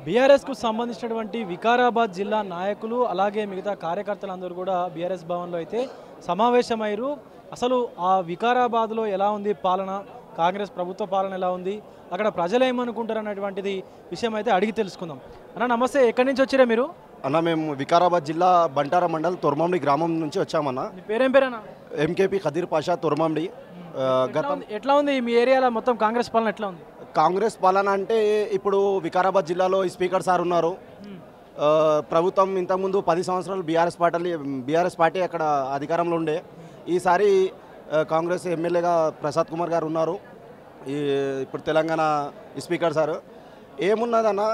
బీఆర్ఎస్కు సంబంధించినటువంటి వికారాబాద్ జిల్లా నాయకులు అలాగే మిగతా కార్యకర్తలందరూ కూడా బీఆర్ఎస్ భవన్లో అయితే సమావేశమయ్యారు. అసలు ఆ వికారాబాద్లో ఎలా ఉంది పాలన, కాంగ్రెస్ ప్రభుత్వ పాలన ఎలా ఉంది, అక్కడ ప్రజలు ఏమనుకుంటారు అన్నటువంటిది విషయం అయితే అడిగి తెలుసుకుందాం. అన్న నమస్తే, ఎక్కడి నుంచి వచ్చారా మీరు? అన్న మేము వికారాబాద్ జిల్లా బంటారా మండల్ తొర్మాండి గ్రామం నుంచి వచ్చామన్న. మీ పేరేం పేరన్నా? ఎంకేపీ ఖదీర్ పాషా తొర్మాండి. ఎట్లా ఉంది మీ ఏరియాలో మొత్తం కాంగ్రెస్ పాలన ఎట్లా ఉంది? కాంగ్రెస్ పాలన అంటే ఇప్పుడు వికారాబాద్ జిల్లాలో స్పీకర్ సార్ ఉన్నారు. ప్రభుత్వం ఇంతకుముందు 10 సంవత్సరాలు బీఆర్ఎస్ పార్టీ అక్కడ అధికారంలో ఉండే. ఈసారి కాంగ్రెస్ ఎమ్మెల్యేగా ప్రసాద్ కుమార్ గారు ఉన్నారు. ఇప్పుడు తెలంగాణ స్పీకర్ సార్. ఏమున్నదన్న,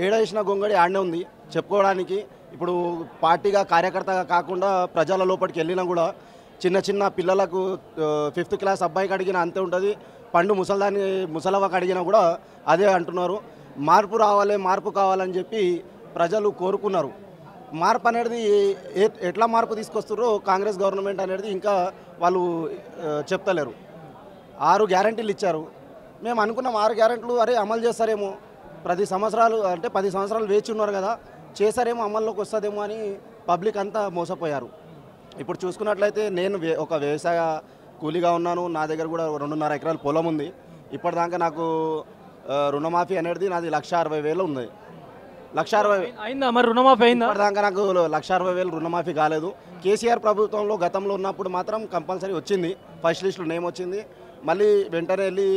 ఏడేసిన గొంగడి ఆడనే ఉంది చెప్పుకోవడానికి. ఇప్పుడు పార్టీగా కార్యకర్తగా కాకుండా ప్రజల లోపలికి వెళ్ళినా కూడా చిన్న చిన్న పిల్లలకు 5th క్లాస్ అబ్బాయికి అడిగినా అంతే ఉంటుంది, పండు ముసలవ్వకి అడిగినా కూడా అదే అంటున్నారు. మార్పు రావాలి, మార్పు కావాలని చెప్పి ప్రజలు కోరుకున్నారు. మార్పు అనేది ఎట్లా మార్పు తీసుకొస్తారో కాంగ్రెస్ గవర్నమెంట్ అనేది ఇంకా వాళ్ళు చెప్తలేరు. 6 గ్యారెంటీలు ఇచ్చారు. మేము అనుకున్నాం 6 గ్యారెంటీలు అరే అమలు చేస్తారేమో, 10 సంవత్సరాలు వేచి ఉన్నారు కదా, చేశారేమో, అమల్లోకి వస్తుందేమో అని పబ్లిక్ అంతా మోసపోయారు. ఇప్పుడు చూసుకున్నట్లయితే నేను ఒక వ్యవసాయ కూలీగా ఉన్నాను. నా దగ్గర కూడా 2.5 ఎకరాల పొలం ఉంది. ఇప్పటిదాకా నాకు రుణమాఫీ అనేది నాది 1,60,000 ఉంది. 1,60,000 అయిందా మరి? రుణమాఫీ అయిందా? ఇప్పటిదాకా నాకు 1,60,000 రుణమాఫీ కాలేదు. కేసీఆర్ ప్రభుత్వంలో గతంలో ఉన్నప్పుడు మాత్రం కంపల్సరీ వచ్చింది, ఫస్ట్ లిస్టులో నేమ్ వచ్చింది. మళ్ళీ వెంటనే వెళ్ళి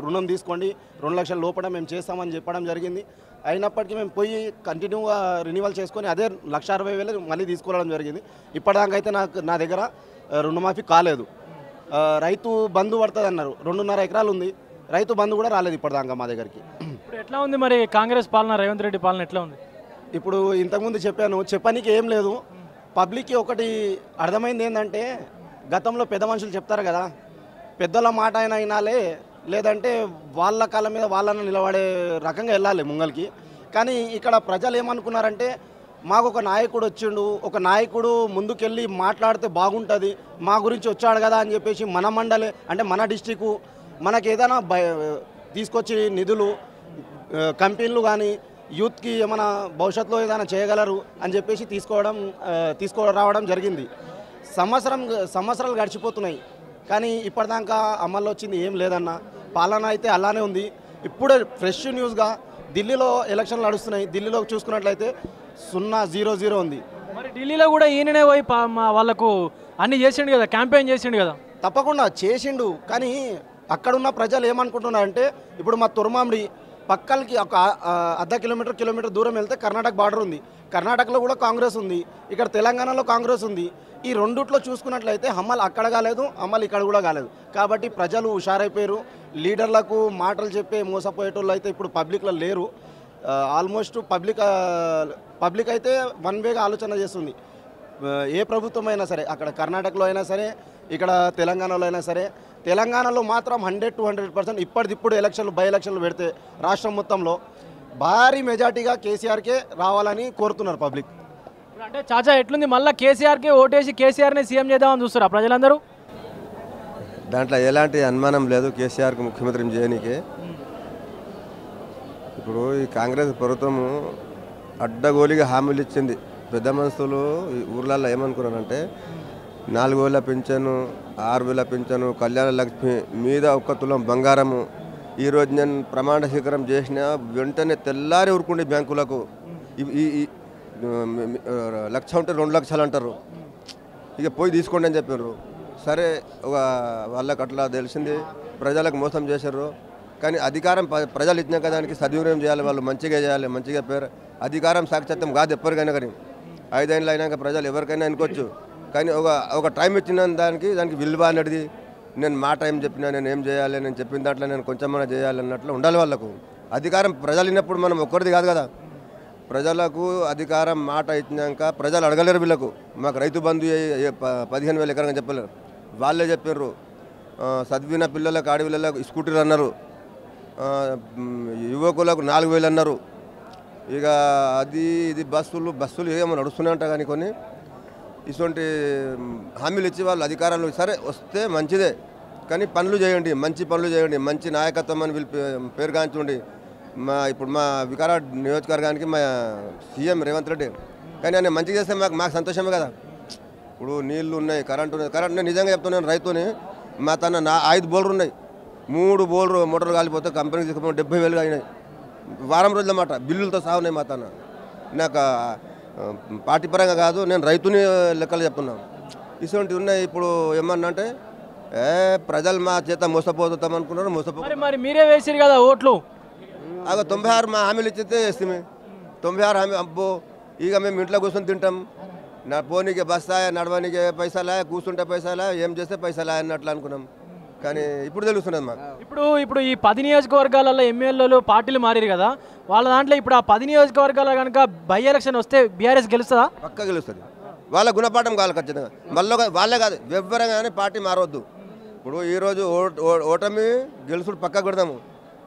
రుణం తీసుకోండి, 2 లక్షల లోపల మేము చేస్తామని చెప్పడం జరిగింది. అయినప్పటికీ మేము పోయి కంటిన్యూగా రెన్యువల్ చేసుకొని అదే 1,60,000 మళ్ళీ తీసుకోవడం జరిగింది. ఇప్పటిదాకా అయితే నా దగ్గర రుణమాఫీ కాలేదు. రైతు బంధు పడుతుంది అన్నారు. 2.5 ఎకరాలు ఉంది, రైతు బంధు కూడా రాలేదు ఇప్పటిదాకా మా దగ్గరికి. ఇప్పుడు ఎట్లా ఉంది మరి కాంగ్రెస్ పాలన, రేవంత్ రెడ్డి పాలన ఎట్లా ఉంది? ఇప్పుడు ఇంతకుముందు చెప్పనీకి ఏం లేదు. పబ్లిక్కి ఒకటి అర్థమైంది ఏంటంటే, గతంలో పెద్ద మనుషులు చెప్తారు కదా, పెద్దల మాట అయినా వినాలే, లేదంటే వాళ్ళ కాళ్ళ మీద వాళ్ళని నిలబడే రకంగా వెళ్ళాలి ముంగల్కి. కానీ ఇక్కడ ప్రజలు ఏమనుకున్నారంటే, మాకు ఒక నాయకుడు వచ్చిండు, ఒక నాయకుడు ముందుకెళ్ళి మాట్లాడితే బాగుంటుంది, మా గురించి వచ్చాడు కదా అని చెప్పేసి మన మండలే అంటే మన డిస్టిక్ మనకి ఏదైనా తీసుకొచ్చి నిధులు, కంపెనీలు కానీ యూత్కి ఏమైనా భవిష్యత్తులో ఏదైనా చేయగలరు అని చెప్పేసి తీసుకురావడం జరిగింది. సంవత్సరాలు గడిచిపోతున్నాయి, కానీ ఇప్పటిదాకా అమల్లో వచ్చింది ఏం లేదన్న. పాలన అయితే అలానే ఉంది. ఇప్పుడే ఫ్రెష్ న్యూస్గా ఢిల్లీలో ఎలక్షన్లు నడుస్తున్నాయి. ఢిల్లీలో చూసుకున్నట్లయితే 0-0 ఉంది. మరి ఢిల్లీలో కూడా ఈయననే పోయి వాళ్ళకు అన్ని చేసిండు కదా, క్యాంపెయిన్ చేసిండు కదా. తప్పకుండా చేసిండు, కానీ అక్కడున్న ప్రజలు ఏమనుకుంటున్నారంటే, ఇప్పుడు మా తుర్మాండి పక్కలకి ఒక అర్ధ కిలోమీటర్ దూరం వెళ్తే కర్ణాటక బార్డర్ ఉంది. కర్ణాటకలో కూడా కాంగ్రెస్ ఉంది, ఇక్కడ తెలంగాణలో కాంగ్రెస్ ఉంది. ఈ రెండిట్లో చూసుకున్నట్లయితే అమలు అక్కడ కాలేదు, అమలు ఇక్కడ కూడా కాలేదు. కాబట్టి ప్రజలు హుషారైపోయారు. లీడర్లకు మాటలు చెప్పే మోసపోయేటోళ్ళు అయితే ఇప్పుడు పబ్లిక్లో లేరు. ఆల్మోస్ట్ పబ్లిక్ అయితే వన్ వేగా ఆలోచన చేస్తుంది. ఏ ప్రభుత్వం అయినా సరే, అక్కడ కర్ణాటకలో అయినా సరే, ఇక్కడ తెలంగాణలో అయినా సరే. తెలంగాణలో మాత్రం 100-100% ఇప్పటిదిప్పుడు బై ఎలక్షన్లు పెడితే రాష్ట్రం మొత్తంలో భారీ మెజార్టీగా కేసీఆర్కే రావాలని కోరుతున్నారు పబ్లిక్. అంటే చాచా ఎట్లుంది, మళ్ళీ కేసీఆర్కే ఓటేసి కేసీఆర్ని సీఎం చేద్దామని చూస్తారా ప్రజలందరూ? దాంట్లో ఎలాంటి అనుమానం లేదు కేసీఆర్కి ముఖ్యమంత్రిని చేయనీకి. ఇప్పుడు ఈ కాంగ్రెస్ ప్రభుత్వము అడ్డగోలిగా హామీలు ఇచ్చింది. పెద్ద మనుషులు ఈ ఊర్లలో ఏమనుకున్నారంటే, 4,000 పింఛను, 6,000 పింఛను, కళ్యాణ లక్ష్మి మీద 1 తులం బంగారము. ఈరోజు నేను ప్రమాణ స్వీకారం చేసిన వెంటనే తెల్లారి ఊరుకుండే బ్యాంకులకు ఈ 1 లక్ష ఉంటే 2 లక్షలు అంటారు. ఇక పోయి తీసుకోండి అని చెప్పారు. సరే, వాళ్ళకి అట్లా తెలిసింది, ప్రజలకు మోసం చేశారు. కానీ అధికారం ప్రజలు ఇచ్చినాక దానికి సద్వినియోగం చేయాలి, వాళ్ళు మంచిగా చేయాలి, మంచిగా పేరు. అధికారం సాక్షాత్యం కాదు ఎప్పటికైనా, కానీ 5 ఏళ్ళు అయినాక ప్రజలు ఎవరికైనా అనుకోవచ్చు. కానీ ఒక టైం ఇచ్చిన దానికి విలువ అనేది, నేను మా టైం చెప్పినా, నేను ఏం చేయాలి, నేను చెప్పిన దాంట్లో నేను కొంచెమైనా చేయాలి అన్నట్లు ఉండాలి వాళ్ళకు. అధికారం ప్రజలు ఇన్నప్పుడు మనం ఒక్కరిది కాదు కదా. ప్రజలకు అధికారం మాట ఇచ్చినాక ప్రజలు అడగలేరు. వీళ్ళకు మాకు రైతు బంధు 15,000 ఎకరంగా చెప్పలేరు. వాళ్ళే చెప్పారు. చదివిన పిల్లలకు, ఆడపిల్లలకు స్కూటీలు అన్నారు, యువకులకు 4,000 అన్నారు. ఇక ఇది బస్సులు ఏమో నడుస్తున్నాయంట. కానీ కొన్ని ఇటువంటి హామీలు ఇచ్చి వాళ్ళు అధికారాలు సరే వస్తే మంచిదే, కానీ పనులు చేయండి, మంచి పనులు చేయండి, మంచి నాయకత్వం అని పేరుగాంచండి. ఇప్పుడు మా వికారాబాద్ నియోజకవర్గానికి మా సీఎం రేవంత్ రెడ్డి, కానీ ఆయన మంచిగా చేస్తే మాకు సంతోషమే కదా. ఇప్పుడు నీళ్లు ఉన్నాయి, కరెంట్ ఉన్నాయి. కరెంట్ నేను నిజంగా చెప్తున్నాను, రైతుని మా తన 5 బోర్లు ఉన్నాయి, 3 బోర్లు మోటార్లు కాలిపోతే కంపెనీకి తీసుకుపోయి 70,000 అయినాయి. వారం రోజుల మాట బిల్లులతో సాగున్నాయి మా తన. నాకు పార్టీ పరంగా కాదు, నేను రైతుని లెక్కలు చెప్తున్నాను. ఇటువంటివి ఉన్నాయి. ఇప్పుడు ఏమన్నా అంటే ప్రజలు మా చేత మోసపోతాం అనుకున్నారు, మరి మీరే వేసిరు కదా ఓట్లు. 96 మా హామీలు ఇచ్చితే వేస్తే 96 హామీ అబ్బో ఇక మేము ఇంట్లో కూర్చొని తింటాం, పోనీకి బస్తా నడవనికి పైసలా, కూర్చుంటే పైసలా, ఏం చేస్తే పైసలా అన్నట్లు అనుకున్నాం. కానీ ఇప్పుడు తెలుస్తున్నది మాకు. ఇప్పుడు ఈ 10 నియోజకవర్గాలలో ఎమ్మెల్యేలు పార్టీలు మారారు కదా, వాళ్ళ దాంట్లో ఇప్పుడు ఆ 10 నియోజకవర్గాల కనుక బై ఎలక్షన్ వస్తే బీఆర్ఎస్ గెలుస్తుందా? పక్కా గెలుస్తుంది. వాళ్ళ గుణపాఠం కావాలి ఖచ్చితంగా. మళ్ళీ వాళ్ళే కాదు, ఎవ్వరంగానే పార్టీ మారవద్దు. ఇప్పుడు ఈరోజు ఓటమి గెలుసుడు పక్కకు పెడదాము,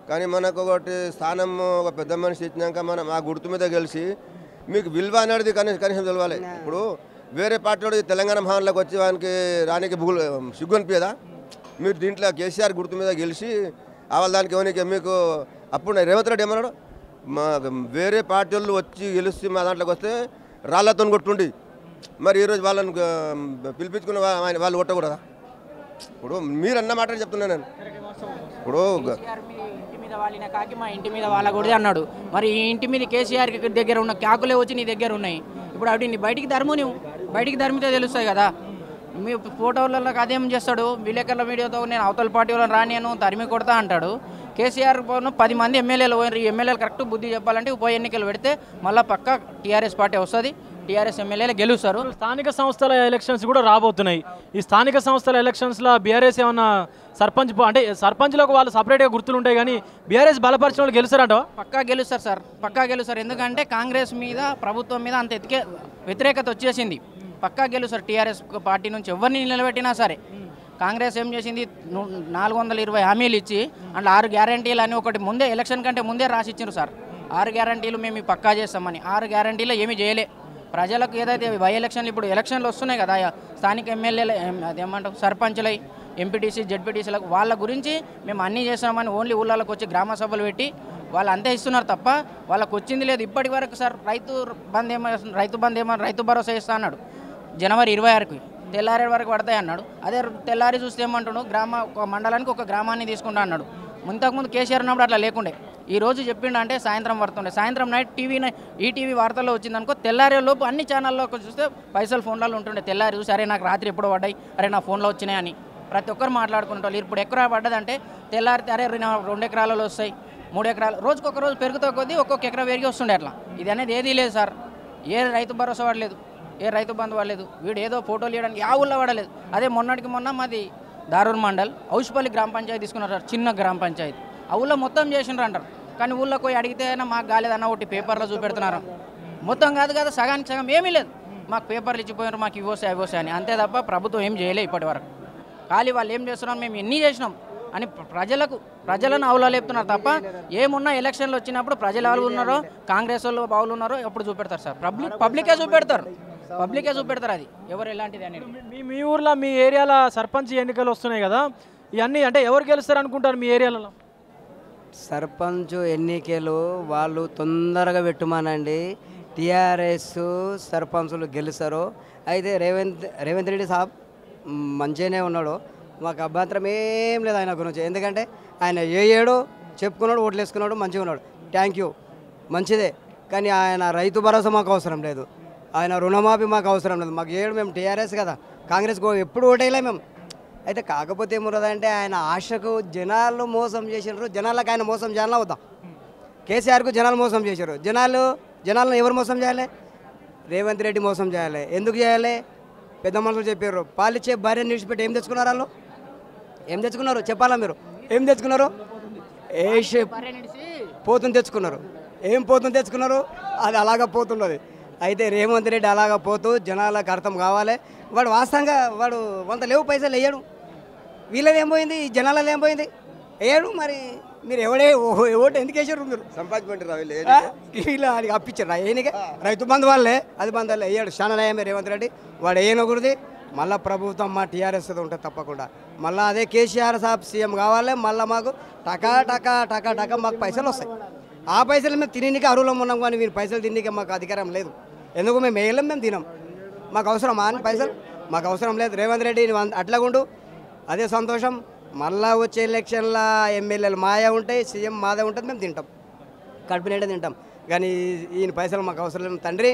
కానీ మనకు ఒకటి స్థానం ఒక పెద్ద మనిషి ఇచ్చినాక మనం ఆ గుర్తు మీద గెలిచి మీకు విలువ అనేది కనీసం తెలవాలి. ఇప్పుడు వేరే పార్టీ తెలంగాణ మహాన్లోకి వచ్చి వానికి రానికి సిగ్గు అనిపించదా? మీరు దీంట్లో కేసీఆర్ గుర్తు మీద గెలిచి వాళ్ళ దానికి ఎవరికి మీకు అప్పుడు రేవంత్ రెడ్డి ఏమన్నాడు, మా వేరే పార్టీ వాళ్ళు వచ్చి గెలిచి మా దాంట్లోకి వస్తే రాళ్లతో కొట్టుండి, మరి ఈరోజు వాళ్ళని పిలిపించుకున్న వాళ్ళు కొట్టకూడదా? ఇప్పుడు మీరు అన్న మాట చెప్తున్నాను నేను. ఇప్పుడు ఇంటి మీద వాళ్ళ కాకి మా ఇంటి మీద వాళ్ళకూడదు అన్నాడు. మరి ఈ ఇంటి మీద కేసీఆర్ దగ్గర ఉన్న కాకులే వచ్చి నీ దగ్గర ఉన్నాయి. ఇప్పుడు అవి నీ బయటికి ధర్ము, నువ్వు బయటికి ధర్మితే తెలుస్తాయి కదా. మీ ఫోటోలలో అదేం చేస్తాడు, విలేకరుల మీడియాతో నేను అవతల పార్టీ వాళ్ళని రానియను తరిమి కొడతా అంటాడు. కేసీఆర్ 10 మంది ఎమ్మెల్యేలు పోయినారు. ఈ ఎమ్మెల్యేలు కరెక్ట్ బుద్ధి చెప్పాలంటే ఉప ఎన్నికలు పెడితే మళ్ళీ పక్క టీఆర్ఎస్ పార్టీ వస్తుంది, టీఆర్ఎస్ ఎమ్మెల్యేలు గెలుస్తారు. స్థానిక సంస్థల ఎలక్షన్స్ కూడా రాబోతున్నాయి. ఈ స్థానిక సంస్థల ఎలక్షన్స్లో బీఆర్ఎస్ ఏమన్నా సర్పంచ్ అంటే సర్పంచ్లకు వాళ్ళు సపరేట్గా గుర్తులు ఉంటాయి, కానీ బీఆర్ఎస్ బలపరిచిన వాళ్ళు గెలుస్తారంట? పక్కా గెలుస్తారు సార్, పక్కా గెలుస్తారు. ఎందుకంటే కాంగ్రెస్ మీద ప్రభుత్వం మీద అంత వ్యతిరేకత వచ్చేసింది. పక్కా గెలుస్తారు. టీఆర్ఎస్ పార్టీ నుంచి ఎవరిని నిలబెట్టినా సరే. కాంగ్రెస్ ఏం చేసింది, 420 హామీలు ఇచ్చి అందులో 6 గ్యారంటీలు అని ఒకటి ముందే ఎలక్షన్ కంటే ముందే రాసి ఇచ్చారు సార్. 6 గ్యారంటీలు మేము పక్కా చేస్తామని. 6 గ్యారంటీలు ఏమీ చేయలే. ప్రజలకు ఏదైతే బై ఎలక్షన్లు ఇప్పుడు ఎలక్షన్లు వస్తున్నాయి కదా, స్థానిక ఎమ్మెల్యేలు అదేమంటారు సర్పంచులై, ఎంపీటీసీ, జెడ్పీటీసీలకు వాళ్ళ గురించి మేము అన్నీ చేస్తామని ఓన్లీ ఊళ్ళలోకి వచ్చి గ్రామ సభలు పెట్టి వాళ్ళు అంతే ఇస్తున్నారు తప్ప వాళ్ళకు వచ్చింది లేదు ఇప్పటి వరకు సార్. రైతు బంద్ రైతు భరోసా ఇస్తా అన్నాడు జనవరి 26కి, తెల్లారి వరకు పడతాయి అన్నాడు. అదే తెల్లారి చూస్తే ఏమంటున్నాడు, ఒక మండలానికి ఒక గ్రామాన్ని తీసుకుంటా అన్నాడు. ఇంతకుముందు కేసీఆర్ ఉన్నప్పుడు అట్లా లేకుండే. ఈ రోజు చెప్పిండంటే సాయంత్రం పడుతుండే, సాయంత్రం నైట్ ఈటీవీ వార్తల్లో వచ్చిందనుకో తెల్లారే లోపు అన్ని ఛానల్లో చూస్తే పైసలు ఫోన్లలో ఉంటుండే. తెల్లారి చూసి అరే నాకు రాత్రి ఎప్పుడో పడ్డాయి, అరే నా ఫోన్లో వచ్చినాయి అని ప్రతి ఒక్కరు మాట్లాడుకుంటారు. ఇప్పుడు ఎకరా పడ్డదంటే తెల్లారితే అరే 2 ఎకరాలలో వస్తాయి, 3 ఎకరాలు, రోజుకొక రోజు పెరుగుతో కొద్దీ ఒక్కొక్క ఎకరా పెరిగి వస్తుండే. అట్లా ఇది అనేది ఏదీ లేదు సార్. ఏ రైతు భరోసా పడలేదు, ఏ రైతు బంధు పడలేదు. వీడు ఏదో ఫోటోలు ఇవ్వడానికి ఆ ఊళ్ళో పడలేదు. అదే మొన్నటికి మొన్న మాది దారూర్ మండల్ ఔష్పల్లి గ్రామ పంచాయతీ తీసుకున్నారు సార్, చిన్న గ్రామ పంచాయతీ. ఆ ఊళ్ళో మొత్తం చేసినారు అంటారు, కానీ ఊళ్ళో పోయి అడిగితే మాకు కాలేదన్న ఒకటి పేపర్లో చూపెడుతున్నారు. మొత్తం కాదు కదా, సగానికి సగం ఏమీ లేదు. మాకు పేపర్లు ఇచ్చిపోయినారు, మాకు ఇవ్వసే ఇవ్వసే అని, అంతే తప్ప ప్రభుత్వం ఏం చేయలే ఇప్పటి వరకు. ఖాళీ వాళ్ళు ఏం చేస్తున్నారు, మేము ఎన్ని చేసినాం అని ప్రజలను అవులేపుతున్నారు తప్ప ఏమున్నా ఎలక్షన్లు వచ్చినప్పుడు ప్రజలు ఎవరు ఉన్నారో, కాంగ్రెస్ వాళ్ళు బావులు ఉన్నారో ఎప్పుడు చూపెడతారు సార్. పబ్లికే చూపెడతారు అది ఎవరు ఎలాంటిది అనేది. మీ ఊర్లో మీ ఏరియాలో సర్పంచ్ ఎన్నికలు వస్తున్నాయి కదా, ఇవన్నీ అంటే ఎవరు గెలుస్తారు అనుకుంటారు మీ ఏరియాలలో? సర్పంచ్ ఎన్నికలు వాళ్ళు తొందరగా పెట్టుమానండి, టీఆర్ఎస్ సర్పంచులు గెలుస్తారు. అయితే రేవంత్ రెడ్డి సాబ్ మంచిగానే ఉన్నాడు, మాకు అభ్యంతరం ఏం లేదు ఆయన గురించి. ఎందుకంటే ఆయన ఏడో చెప్పుకున్నాడు, ఓట్లు వేసుకున్నాడు, మంచిగా ఉన్నాడు, థ్యాంక్ యూ, మంచిదే. కానీ ఆయన రైతు భరోసా మాకు అవసరం లేదు, ఆయన రుణమాఫీ మాకు అవసరం లేదు. మాకు మేము టీఆర్ఎస్ కదా, కాంగ్రెస్ ఎప్పుడు ఓటేయలే మేము. అయితే కాకపోతే ఏమున్నదంటే ఆయన ఆశకు జనాలు మోసం చేసినారు, జనాలకు ఆయన మోసం చేయాలని అవుతాం. కేసీఆర్కు జనాలు మోసం చేశారు, జనాలను ఎవరు మోసం చేయాలి? రేవంత్ రెడ్డి మోసం చేయాలి. ఎందుకు చేయాలి? పెద్ద మనుషులు చెప్పారు, పాలిచ్చే భార్యను నిడిచిపెట్టి ఏం తెచ్చుకున్నారు? ఏం తెచ్చుకున్నారు చెప్పాలా మీరు? ఏం తెచ్చుకున్నారు? పోతుని తెచ్చుకున్నారు. ఏం పోతుని తెచ్చుకున్నారు? అది అలాగా పోతున్నది. అయితే రేవంత్ రెడ్డి అలాగా పోతూ జనాలకు అర్థం కావాలి. వాడు వాస్తవంగా వాడు వంత లేవు పైసలు వేయడు. వీళ్ళది ఏం పోయింది, జనాలలో ఏం పోయింది వేయడు. మరి మీరు ఓటు ఎందుకు వేసారు? మీరు వీళ్ళు అది అప్పించారు ఏనికే రైతు బంధు వాళ్ళే, అది బంధు వాళ్ళే వేయడు. చాలా నయమే రేవంత్ రెడ్డి, వాడు వేయనకూడదు. మళ్ళీ ప్రభుత్వం మా టీఆర్ఎస్ ఉంటుంది తప్పకుండా. మళ్ళీ అదే కేసీఆర్ సాబ్ సీఎం కావాలి. మళ్ళీ మాకు టకా టకా టకా టకా మాకు పైసలు వస్తాయి. ఆ పైసలు మేము తిననీకి అరువులం ఉన్నాం, కానీ వీరి పైసలు తిననీకి మాకు అధికారం లేదు. ఎందుకు మేము వేయలేం, మేము తినాం. మాకు అవసరమా అని పైసలు? మాకు అవసరం లేదు. రేవంత్ రెడ్డి అట్లాగుండు, అదే సంతోషం. మళ్ళా వచ్చే ఎలక్షన్ల ఎమ్మెల్యేలు మాయా ఉంటాయి, సీఎం మాదే ఉంటుంది, మేము తింటాం, కడుపు నిండా తింటాం. కానీ ఈయన పైసలు మాకు అవసరం లేదు తండ్రి.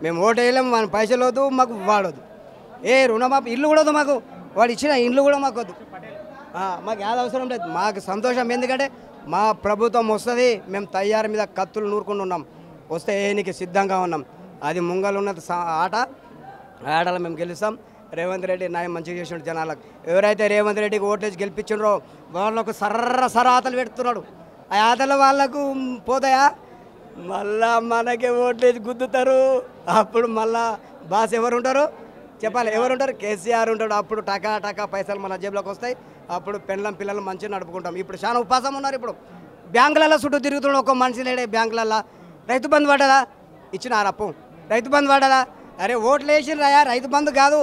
మేము ఓటు వేయలేము, మన పైసలు వద్దు, మాకు వాడొద్దు. రుణమాఫీ ఇల్లు కూడా వద్దు మాకు, వాడు ఇచ్చిన ఇల్లు కూడా మాకు వద్దు. మాకు ఏది అవసరం లేదు. మాకు సంతోషం, ఎందుకంటే మా ప్రభుత్వం వస్తుంది, మేము తయారు మీద కత్తులు నూరుకుంటూ ఉన్నాం, వస్తే ఏనికి సిద్ధంగా ఉన్నాం. అది ముంగలు ఉన్నది ఆటలో మేము గెలుస్తాం. రేవంత్ రెడ్డి న్యాయం మంచిగా చేసినాడు జనాలకు. ఎవరైతే రేవంత్ రెడ్డికి ఓటేసి గెలిపించిండ్రో వాళ్ళకు సర్ర ఆటలు పెడుతున్నాడు. ఆ ఆటలు వాళ్ళకు పోతాయా, మళ్ళా మనకే ఓటేసి గుద్దుతారు. అప్పుడు మళ్ళా బాస్ ఎవరు ఉంటారు చెప్పాలి, ఎవరు ఉంటారు? కేసీఆర్ ఉంటాడు. అప్పుడు టకా పైసలు మన జేబులోకి వస్తాయి. అప్పుడు పిల్లలు మంచిగా నడుపుకుంటాం. ఇప్పుడు చాలా ఉపాసం ఉన్నారు. ఇప్పుడు బ్యాంకులలో చుట్టూ తిరుగుతున్నాడు ఒక మనిషి లేడే. బ్యాంకులలో రైతు బంధు పడ్డదా? ఇచ్చినారు అప్పు. రైతు బంధు పడ్డదా? అరే ఓట్లు వేసిర్రాయా, రైతు బంధు కాదు.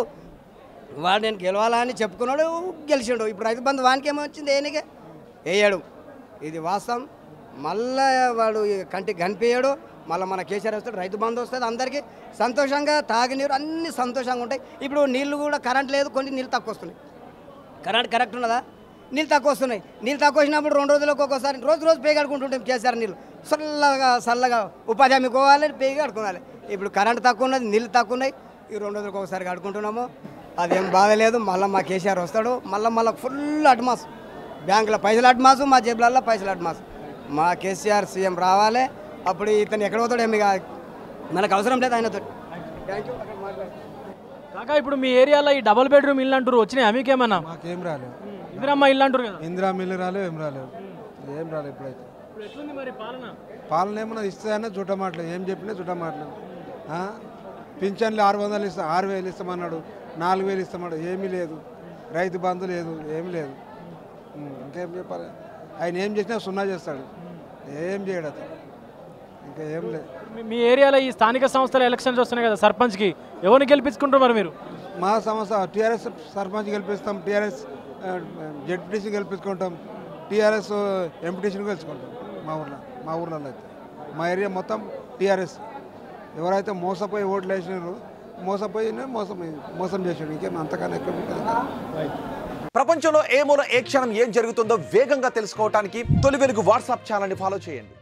వాడు నేను గెలవాలని చెప్పుకున్నాడు, గెలిచిండు. ఇప్పుడు రైతు బంధు వానికి ఏమొచ్చింది? ఏనికే వేయడు. ఇది వాస్తవం. మళ్ళా వాడు కంటికి కనిపించాడు. మళ్ళీ మన కేసీఆర్ వస్తాడు, రైతు బంధు వస్తుంది, అందరికీ సంతోషంగా తాగినీరు అన్నీ సంతోషంగా ఉంటాయి. ఇప్పుడు నీళ్ళు కూడా కరెంట్ లేదు, కొన్ని నీళ్ళు తక్కువ వస్తున్నాయి. కరెంట్ కరెక్ట్ ఉన్నదా? నీళ్ళు తక్కువ వస్తున్నాయి. నీళ్ళు తక్కువ వచ్చినప్పుడు 2 రోజులకు ఒక్కోసారి రోజు పే కడుకుంటుంటాం. కేసీఆర్ నీళ్ళు చల్లగా ఉపాధి హామీ పోవాలి, పే కడుకోవాలి. ఇప్పుడు కరెంట్ తక్కువ ఉన్నది, నీళ్ళు తక్కువ ఉన్నాయి. ఈ 2 రోజులకు ఒకసారి కడుకుంటున్నాము. అదేం బాధలేదు. మళ్ళీ మా కేసీఆర్ వస్తాడు, మళ్ళీ ఫుల్ అడ్మాస్. బ్యాంకులో పైసలు అడ్మాసు, మా జేబులలో పైసలు అడ్మాస్. మా కేసీఆర్ సీఎం రావాలి. అప్పుడు ఇతను ఎక్కడ పోతాడు ఏమి మనకు అవసరం లేదు ఆయనతో. కాకా ఇప్పుడు మీ ఏరియాలో ఈ డబుల్ బెడ్రూమ్ ఇల్లు అంటారు, వచ్చినాయి మీకేమన్నా? మాకేం రాలేదు. ఇందిరమ్మ ఇల్లు అంటారు కదా? ఇందిరా మిల్లు రాలేదు, ఏం రాలేదు. ఇప్పుడైతే ఇప్పుడు ఎట్లుంది మరి పాలన ఏమన్నా ఇస్తుందన్నా చుట్టమాటలేదు, ఏం చెప్పినా చుట్టమాటలేదు. పింఛన్లు 600 ఇస్తాం, 6000 ఇస్తామన్నాడు, 4000 ఇస్తామన్నాడు, ఏమీ లేదు. రైతు బంధు లేదు, ఏమి లేదు. ఇంకేం చెప్పాలి? ఆయన ఏం చేసినా 0 చేస్తాడు, ఏం చేయడు అతను. ఇంకా ఏం లేదు. మీ ఏరియాలో ఈ స్థానిక సంస్థల ఎలక్షన్స్ వస్తున్నాయి కదా, సర్పంచ్కి ఎవరిని గెలిపించుకుంటారు మరి మీరు? మా సంస్థ టీఆర్ఎస్ సర్పంచ్ గెలిపిస్తాం, టీఆర్ఎస్ జెడ్పీటీసీ గెలిపించుకుంటాం, టీఆర్ఎస్ ఎంపీటీసీని గెలుచుకుంటాం. మా ఊర్లలో అయితే మా ఏరియా మొత్తం టీఆర్ఎస్. ఎవరైతే మోసపోయి ఓట్లు వేసినారు, మోసం చేసాడు. ఇంకేం అంతకన్నా ఎక్కువ. ప్రపంచంలో ఏ మూల ఏ క్షణం ఏం జరుగుతుందో వేగంగా తెలుసుకోవడానికి తొలి వెలుగు వాట్సాప్ ఛానల్ని ఫాలో చేయండి.